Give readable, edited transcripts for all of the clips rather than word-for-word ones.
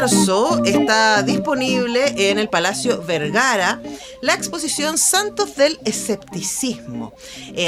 marzo está disponible en el Palacio Vergara la exposición Santos del Escepticismo,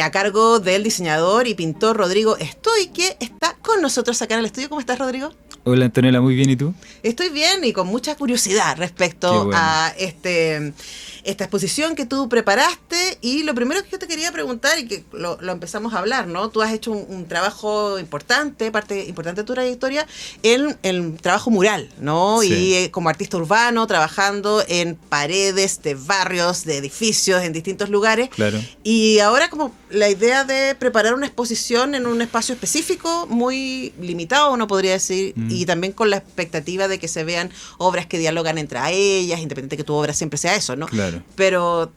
a cargo del diseñador y pintor Rodrigo Estoy, que está con nosotros acá en el estudio. ¿Cómo estás, Rodrigo? Hola, Antonella, muy bien, ¿y tú? Estoy bien y con mucha curiosidad respecto a esta exposición que tú preparaste. Y lo primero que yo te quería preguntar, y que lo empezamos a hablar, ¿no? Tú has hecho un trabajo importante, parte importante de tu trayectoria, en el trabajo mural, ¿no? Sí. Y como artista urbano, trabajando en paredes de barrios, de edificios, en distintos lugares. Claro. Y ahora como la idea de preparar una exposición en un espacio específico, muy limitado, uno podría decir, y también con la expectativa de que se vean obras que dialogan entre ellas, independiente que tu obra siempre sea eso, ¿no? Claro. Pero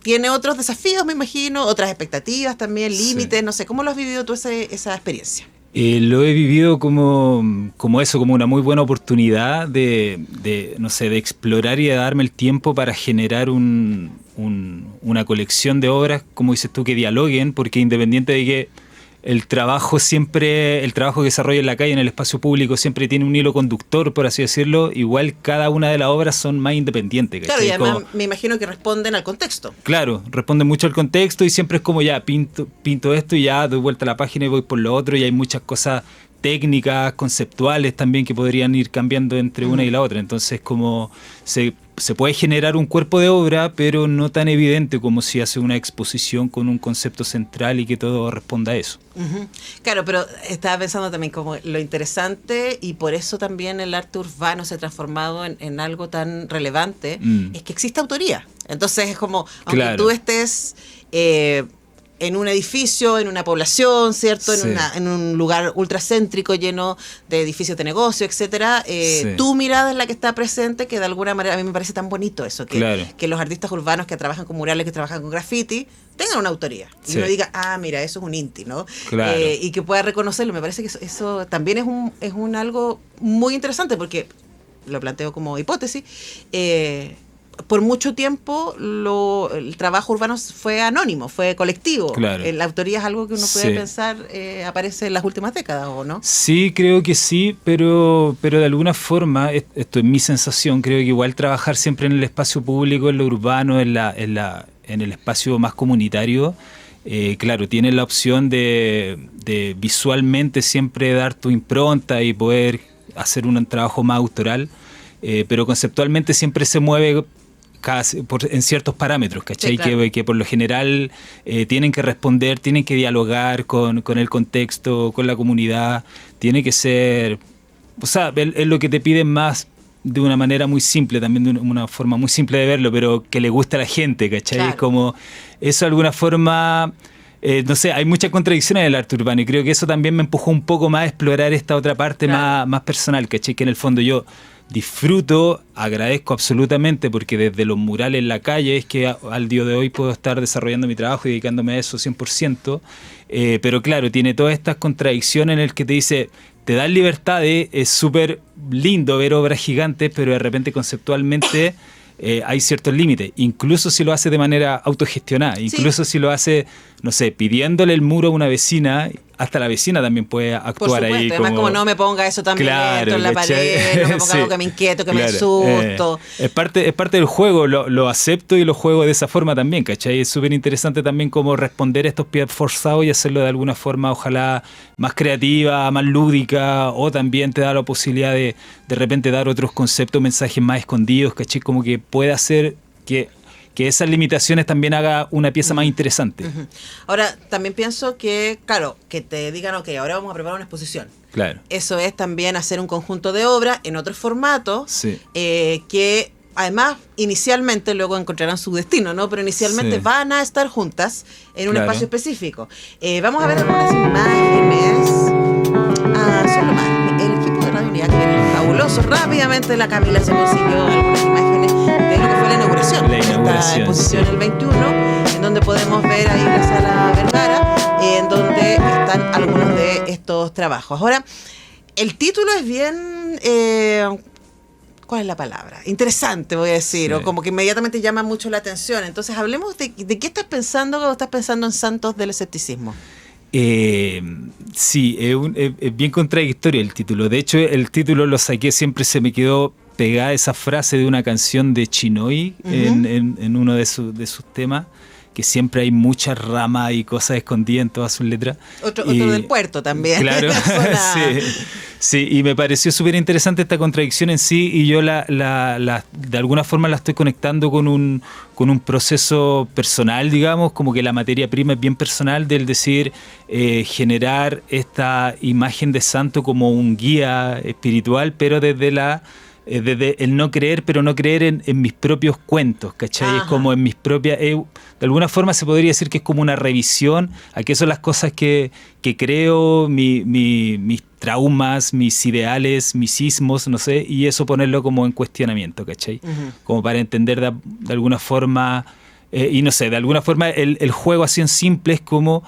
tiene otros desafíos, me imagino, otras expectativas también, límites, sí. No sé, ¿cómo lo has vivido tú esa experiencia? Lo he vivido como una muy buena oportunidad de explorar y de darme el tiempo para generar una colección de obras, como dices tú, que dialoguen, porque independiente de que el trabajo que se desarrolla en la calle, en el espacio público, siempre tiene un hilo conductor, por así decirlo, igual cada una de las obras son más independientes. ¿Cachai? Claro, y además me imagino que responden al contexto. Claro, responden mucho al contexto y siempre es como ya, pinto esto y ya doy vuelta a la página y voy por lo otro, y hay muchas cosas técnicas, conceptuales también que podrían ir cambiando entre una y la otra. Entonces como se puede generar un cuerpo de obra, pero no tan evidente como si hace una exposición con un concepto central y que todo responda a eso. Uh-huh. Claro, pero estaba pensando también como lo interesante, y por eso también el arte urbano se ha transformado en algo tan relevante, es que existe autoría. Entonces es como, aunque claro. tú estés en un edificio, en una población, ¿cierto? Sí. En un lugar ultracéntrico lleno de edificios de negocio, etcétera. Sí. Tu mirada es la que está presente, que de alguna manera a mí me parece tan bonito eso, que los artistas urbanos que trabajan con murales, que trabajan con graffiti, tengan una autoría. Y uno diga, mira, eso es un inti, ¿no? Claro. Y que pueda reconocerlo. Me parece que eso también es un algo muy interesante, porque lo planteo como hipótesis. Por mucho tiempo el trabajo urbano fue anónimo, fue colectivo. Claro. La autoría es algo que uno puede pensar aparece en las últimas décadas, ¿o no? Sí, creo que sí, pero de alguna forma, esto es mi sensación, creo que igual trabajar siempre en el espacio público, en lo urbano, en el espacio más comunitario, claro, tienes la opción de visualmente siempre dar tu impronta y poder hacer un trabajo más autoral, pero conceptualmente siempre se mueve en ciertos parámetros, ¿cachai? Sí, claro. que por lo general tienen que responder, tienen que dialogar con el contexto, con la comunidad, tiene que ser, o sea, es lo que te piden más de una manera muy simple, también de una forma muy simple de verlo, pero que le gusta a la gente, ¿cachai? Claro. Es como, eso de alguna forma, no sé, hay muchas contradicciones en el arte urbano, y creo que eso también me empujó un poco más a explorar esta otra parte, claro, más personal, ¿cachai? Que en el fondo yo disfruto, agradezco absolutamente, porque desde los murales en la calle es que al día de hoy puedo estar desarrollando mi trabajo y dedicándome a eso 100%, pero claro, tiene todas estas contradicciones en el que te dice, te dan libertad, es súper lindo ver obras gigantes, pero de repente conceptualmente hay ciertos límites, incluso si lo hace de manera autogestionada, incluso si lo hace, no sé, pidiéndole el muro a una vecina, hasta la vecina también puede actuar ahí. Además, como no me ponga eso tan violento en la pared, no me ponga algo que me inquieto, que me asusto. Es parte del juego, lo acepto y lo juego de esa forma también, ¿cachai? Es súper interesante también cómo responder a estos pies forzados y hacerlo de alguna forma, ojalá, más creativa, más lúdica, o también te da la posibilidad de repente dar otros conceptos, mensajes más escondidos, ¿cachai? Como que puede hacer que esas limitaciones también haga una pieza más interesante. Uh-huh. Ahora, también pienso que, claro, que te digan, ok, ahora vamos a preparar una exposición. Claro. Eso es también hacer un conjunto de obras en otro formato, sí, que además inicialmente luego encontrarán su destino, ¿no? Pero inicialmente sí, van a estar juntas en un espacio específico. Vamos a ver algunas imágenes. Son lo más. El equipo de Radio Unidad, que viene fabuloso. Rápidamente la Camila se consiguió algunas imágenes de lo que fue la inauguración. Esta exposición el 21, en donde podemos ver ahí la sala Vergara, en donde están algunos de estos trabajos. Ahora, el título es bien... ¿cuál es la palabra? Interesante, voy a decir, sí, o como que inmediatamente llama mucho la atención. Entonces, hablemos de qué estás pensando cuando estás pensando en Santos del Escepticismo. Sí, es bien contradictorio el título. De hecho, el título lo saqué, siempre se me quedó pegada esa frase de una canción de Chinoy en uno de sus temas, que siempre hay muchas ramas y cosas escondidas en todas sus letras. Otro del puerto también. Claro, sí, y me pareció súper interesante esta contradicción en sí, y yo de alguna forma la estoy conectando con un proceso personal, digamos, como que la materia prima es bien personal, del decir, generar esta imagen de santo como un guía espiritual, pero desde el no creer, pero no creer en mis propios cuentos, ¿cachai? Ajá. Es como en mis propias... de alguna forma se podría decir que es como una revisión a qué son las cosas que creo, mis traumas, mis ideales, mis sismos, no sé, y eso ponerlo como en cuestionamiento, ¿cachai? Uh-huh. Como para entender de alguna forma, y no sé, de alguna forma el juego así en simple es como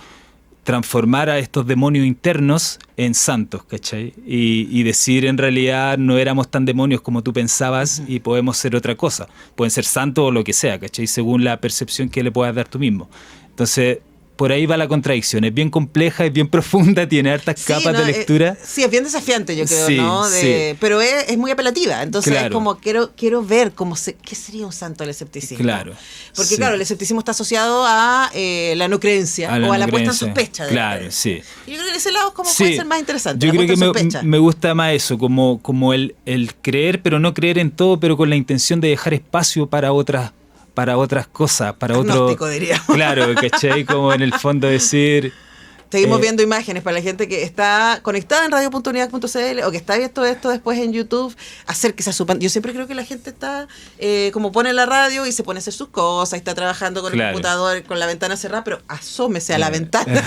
transformar a estos demonios internos en santos, ¿cachai? Y decir, en realidad no éramos tan demonios como tú pensabas, y podemos ser otra cosa. Pueden ser santos o lo que sea, ¿cachai? Según la percepción que le puedas dar tú mismo. Entonces, por ahí va la contradicción. Es bien compleja, es bien profunda, tiene hartas capas de lectura. Sí, es bien desafiante, yo creo, ¿no? Sí. Pero es muy apelativa. Entonces, claro, es como, quiero ver qué sería un santo del escepticismo. Claro. Porque, claro, el escepticismo está asociado a la no creencia o a la puesta en sospecha. Claro, sí. Y yo creo que ese lado como puede ser más interesante. Yo creo que me gusta más eso, como el creer, pero no creer en todo, pero con la intención de dejar espacio para otras cosas, para agnóstico, diríamos. Claro, ¿cachai? Como en el fondo decir... Seguimos viendo imágenes para la gente que está conectada en radio.unidad.cl o que está viendo esto después en YouTube. Acérquese a su pantalla. Yo siempre creo que la gente está, como pone la radio y se pone a hacer sus cosas, y está trabajando con el computador, con la ventana cerrada, pero asómese a la ventana.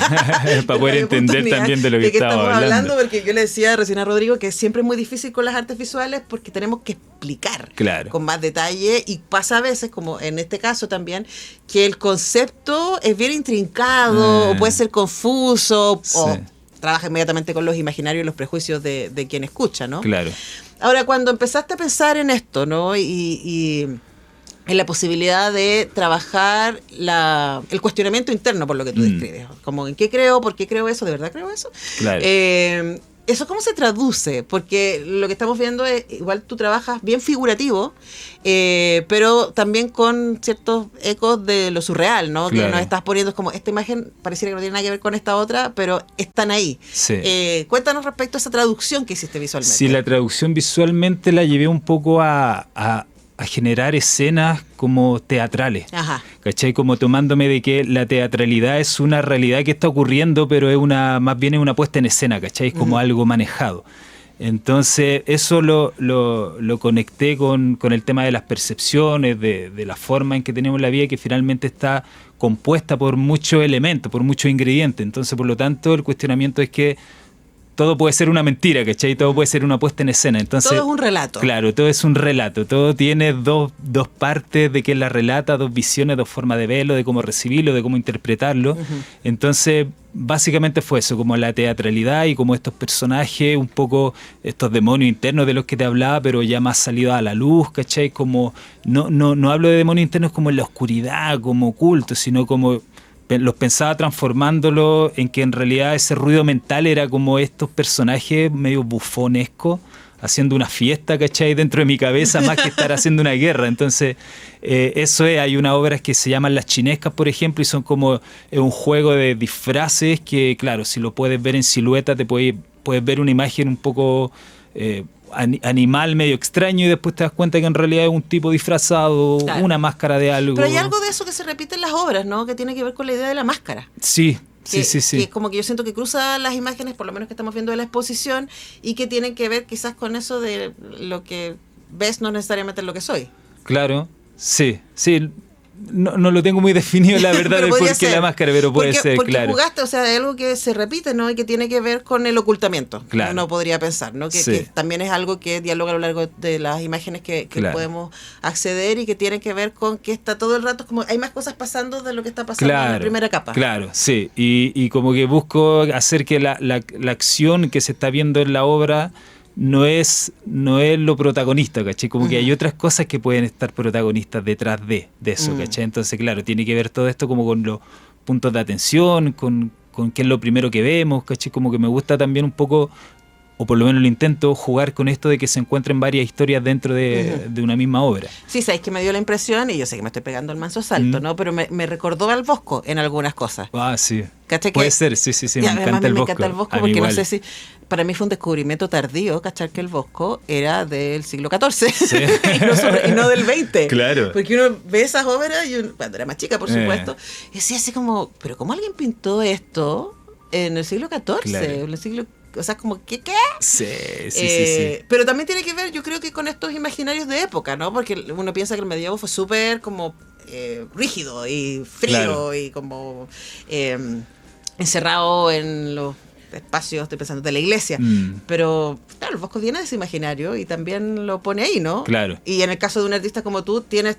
Para poder entender también de lo que estamos hablando. Porque yo le decía recién a Rodrigo que siempre es muy difícil con las artes visuales porque tenemos que explicar con más detalle, y pasa a veces, como en este caso también, que el concepto es bien intrincado o puede ser confuso. O trabaja inmediatamente con los imaginarios y los prejuicios de quien escucha, ¿no? Claro. Ahora, cuando empezaste a pensar en esto, ¿no? Y en la posibilidad de trabajar el cuestionamiento interno, por lo que tú describes, como en qué creo, por qué creo eso, de verdad creo eso. Claro. ¿Eso cómo se traduce? Porque lo que estamos viendo es, igual tú trabajas bien figurativo, pero también con ciertos ecos de lo surreal, ¿no? Claro. Que nos estás poniendo, es como, esta imagen pareciera que no tiene nada que ver con esta otra, pero están ahí. Sí. Cuéntanos respecto a esa traducción que hiciste visualmente. Sí, la traducción visualmente la llevé un poco a generar escenas como teatrales. Ajá. ¿Cachai? Como tomándome de que la teatralidad es una realidad que está ocurriendo, pero más bien es una puesta en escena, ¿cachai? Es como algo manejado. Entonces, eso lo conecté con el tema de las percepciones, de la forma en que tenemos la vida, que finalmente está compuesta por muchos elementos, por muchos ingredientes. Entonces, por lo tanto, el cuestionamiento es que todo puede ser una mentira, ¿cachai? Todo puede ser una puesta en escena. Entonces, todo es un relato. Claro, todo es un relato. Todo tiene dos partes de que la relata, dos visiones, dos formas de verlo, de cómo recibirlo, de cómo interpretarlo. Uh-huh. Entonces, básicamente fue eso, como la teatralidad y como estos personajes, un poco estos demonios internos de los que te hablaba, pero ya más salidos a la luz, ¿cachai? Como, no hablo de demonios internos como en la oscuridad, como ocultos, sino como... los pensaba transformándolo en que en realidad ese ruido mental era como estos personajes medio bufonescos haciendo una fiesta, ¿cachai? Dentro de mi cabeza, más que estar haciendo una guerra. Entonces, eso es, hay unas obras que se llaman Las Chinescas, por ejemplo, y son como un juego de disfraces que, claro, si lo puedes ver en silueta, te puedes ver una imagen un poco... animal medio extraño, y después te das cuenta que en realidad es un tipo disfrazado, claro, una máscara de algo. Pero hay algo de eso que se repite en las obras, ¿no? Que tiene que ver con la idea de la máscara. Sí. Sí. Que como que yo siento que cruza las imágenes, por lo menos que estamos viendo de la exposición, y que tienen que ver quizás con eso de lo que ves no necesariamente es lo que soy. Claro, sí. No lo tengo muy definido, la verdad, de por qué la máscara, pero puede ser, porque claro. Jugaste, o sea, de algo que se repite, ¿no? Y que tiene que ver con el ocultamiento. Claro. Uno podría pensar, ¿no? Que también es algo que dialoga a lo largo de las imágenes que podemos acceder, y que tiene que ver con que está todo el rato, como hay más cosas pasando de lo que está pasando en la primera capa. Claro, sí. Y como que busco hacer que la acción que se está viendo en la obra no es lo protagonista, ¿cachai? Como que hay otras cosas que pueden estar protagonistas detrás de eso, ¿cachai? Entonces, claro, tiene que ver todo esto como con los puntos de atención, con con qué es lo primero que vemos, ¿cachai? Como que me gusta también un poco, o por lo menos lo intento, jugar con esto de que se encuentren varias historias dentro de una misma obra. Sí, sabéis que me dio la impresión, y yo sé que me estoy pegando el manso salto, ¿no? Pero me recordó al Bosco en algunas cosas. Ah, sí. ¿Cachai? Puede ser, sí, me encanta el Bosco. Me encanta el Bosco porque no sé si... Para mí fue un descubrimiento tardío, ¿cachai? Que el Bosco era del siglo XIV sí. y no del XX. Claro. Porque uno ve esas obras, y cuando era más chica, por supuesto, y decía así como, ¿pero cómo alguien pintó esto en el siglo XIV? Claro. En el siglo... O sea, como, ¿qué? Sí. Pero también tiene que ver, yo creo que con estos imaginarios de época, ¿no? Porque uno piensa que el medievo fue súper como rígido y frío, claro, y como encerrado en los espacios, estoy pensando, de la iglesia. Pero, claro, el Bosco viene de ese imaginario y también lo pone ahí, ¿no? Claro. Y en el caso de un artista como tú, tienes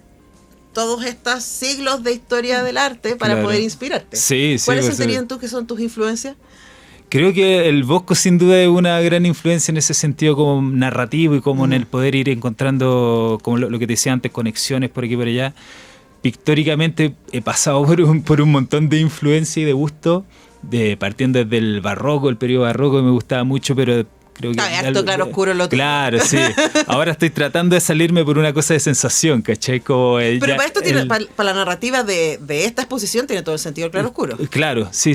todos estos siglos de historia del arte para poder inspirarte. Sí, ¿Cuáles sentirían tú que son tus influencias? Creo que el Bosco sin duda es una gran influencia en ese sentido como narrativo y como en el poder ir encontrando, como lo que te decía antes, conexiones por aquí y por allá. Pictóricamente he pasado por un montón de influencia y de gusto, partiendo desde el barroco, el periodo barroco me gustaba mucho, pero creo que... harto claro oscuro lo otro. Claro, sí. Ahora estoy tratando de salirme por una cosa de sensación, ¿cachai? Como pero para esto para la narrativa de esta exposición tiene todo el sentido el claro oscuro. Claro, sí.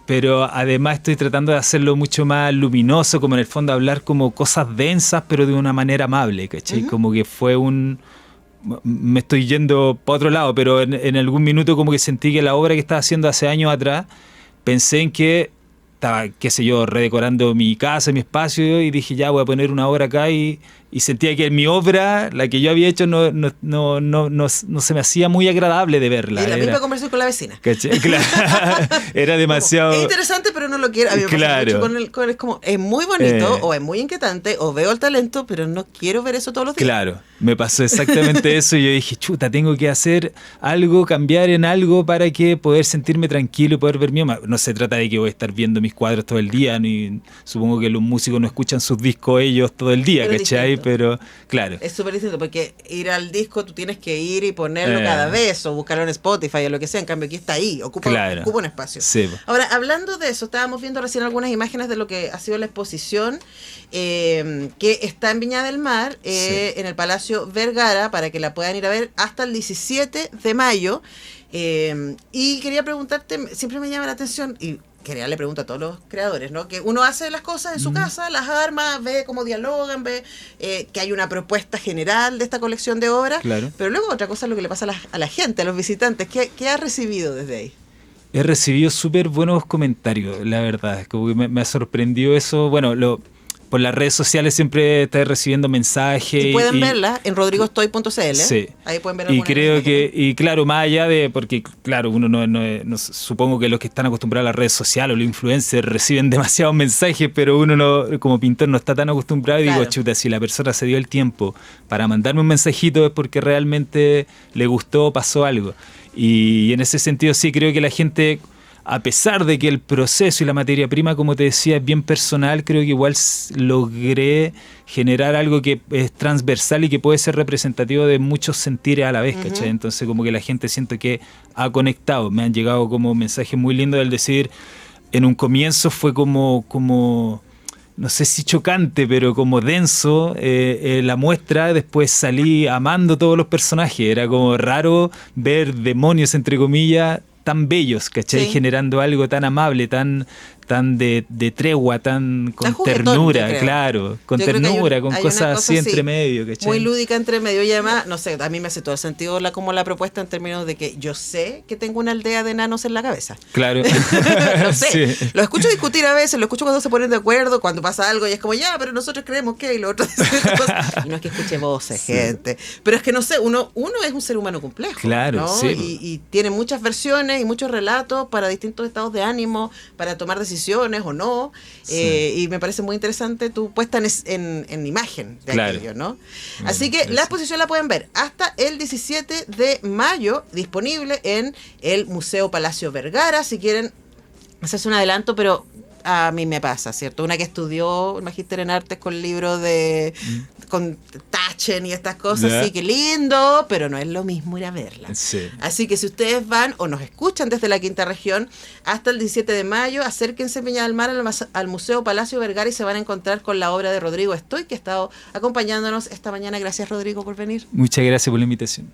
Pero además estoy tratando de hacerlo mucho más luminoso, como en el fondo hablar como cosas densas, pero de una manera amable, ¿cachai? Como que fue me estoy yendo para otro lado, pero en algún minuto como que sentí que la obra que estaba haciendo hace años atrás, pensé en que estaba, qué sé yo, redecorando mi casa, mi espacio, y dije, ya voy a poner una obra acá, y sentía que mi obra, la que yo había hecho, no se me hacía muy agradable de verla. Y la misma conversación con la vecina. Claro. Era demasiado... Es interesante, pero no lo quiero. A mí me pasa mucho es como, es muy bonito, o es muy inquietante, o veo el talento, pero no quiero ver eso todos los días. Claro, me pasó exactamente eso, y yo dije, chuta, tengo que hacer algo, cambiar en algo para que poder sentirme tranquilo y poder ver mi obra. No se trata de que voy a estar viendo mis cuadros todo el día, ni supongo que los músicos no escuchan sus discos ellos todo el día, ¿cachai? Pero, claro. Es súper distinto, porque ir al disco tú tienes que ir y ponerlo cada vez, o buscarlo en Spotify o lo que sea. En cambio, aquí está ahí, ocupa un espacio. Sí. Ahora, hablando de eso, estábamos viendo recién algunas imágenes de lo que ha sido la exposición que está en Viña del Mar, en el Palacio Vergara, para que la puedan ir a ver hasta el 17 de mayo. Y quería preguntarte, siempre me llama la atención, y le pregunto a todos los creadores, ¿no? Que uno hace las cosas en su casa, las arma, ve cómo dialogan, ve que hay una propuesta general de esta colección de obras, claro, pero luego otra cosa es lo que le pasa a la gente, a los visitantes. ¿Qué has recibido desde ahí? He recibido súper buenos comentarios, la verdad. Como que me ha sorprendido eso. Bueno, por las redes sociales siempre estoy recibiendo mensajes. Y pueden verla en rodrigostoy.cl. Sí. Ahí pueden ver. Y creo que, y claro, más allá de, porque claro, uno no supongo que los que están acostumbrados a las redes sociales o los influencers reciben demasiados mensajes, pero uno no, como pintor no está tan acostumbrado, y digo, chuta, si la persona se dio el tiempo para mandarme un mensajito es porque realmente le gustó, pasó algo. Y en ese sentido sí creo que la gente, a pesar de que el proceso y la materia prima, como te decía, es bien personal, creo que igual logré generar algo que es transversal y que puede ser representativo de muchos sentires a la vez, ¿cachai? Entonces como que la gente siento que ha conectado. Me han llegado como mensajes muy lindos del decir, en un comienzo fue como no sé si chocante, pero como denso la muestra. Después salí amando todos los personajes. Era como raro ver demonios, entre comillas, tan bellos, ¿cachai? Sí. Generando algo tan amable, tan de tregua, con ternura, claro, con ternura, con cosas así entre medio, ¿cachai? Muy lúdica entre medio, y además, no sé, a mí me hace todo el sentido como la propuesta en términos de que yo sé que tengo una aldea de enanos en la cabeza. Claro. No sé, sí. Lo escucho discutir a veces, lo escucho cuando se ponen de acuerdo, cuando pasa algo y es como, ya, pero nosotros creemos que, y lo otro dice cosas. Y no es que escuche voces, gente, pero es que no sé, uno es un ser humano complejo, claro, ¿no? Sí. Y tiene muchas versiones y muchos relatos para distintos estados de ánimo, para tomar decisiones o no, y me parece muy interesante tu puesta en imagen de aquello, ¿no? Así que la exposición la pueden ver hasta el 17 de mayo, disponible en el Museo Palacio Vergara. Si quieren hacerse un adelanto, pero a mí me pasa, ¿cierto? Una que estudió el magíster en artes con libros con Tachen y estas cosas, sí, que lindo, pero no es lo mismo ir a verla. Sí. Así que si ustedes van o nos escuchan desde la Quinta Región hasta el 17 de mayo, acérquense en Viña del Mar al Museo Palacio Vergara y se van a encontrar con la obra de Rodrigo Estoy, que ha estado acompañándonos esta mañana. Gracias, Rodrigo, por venir. Muchas gracias por la invitación.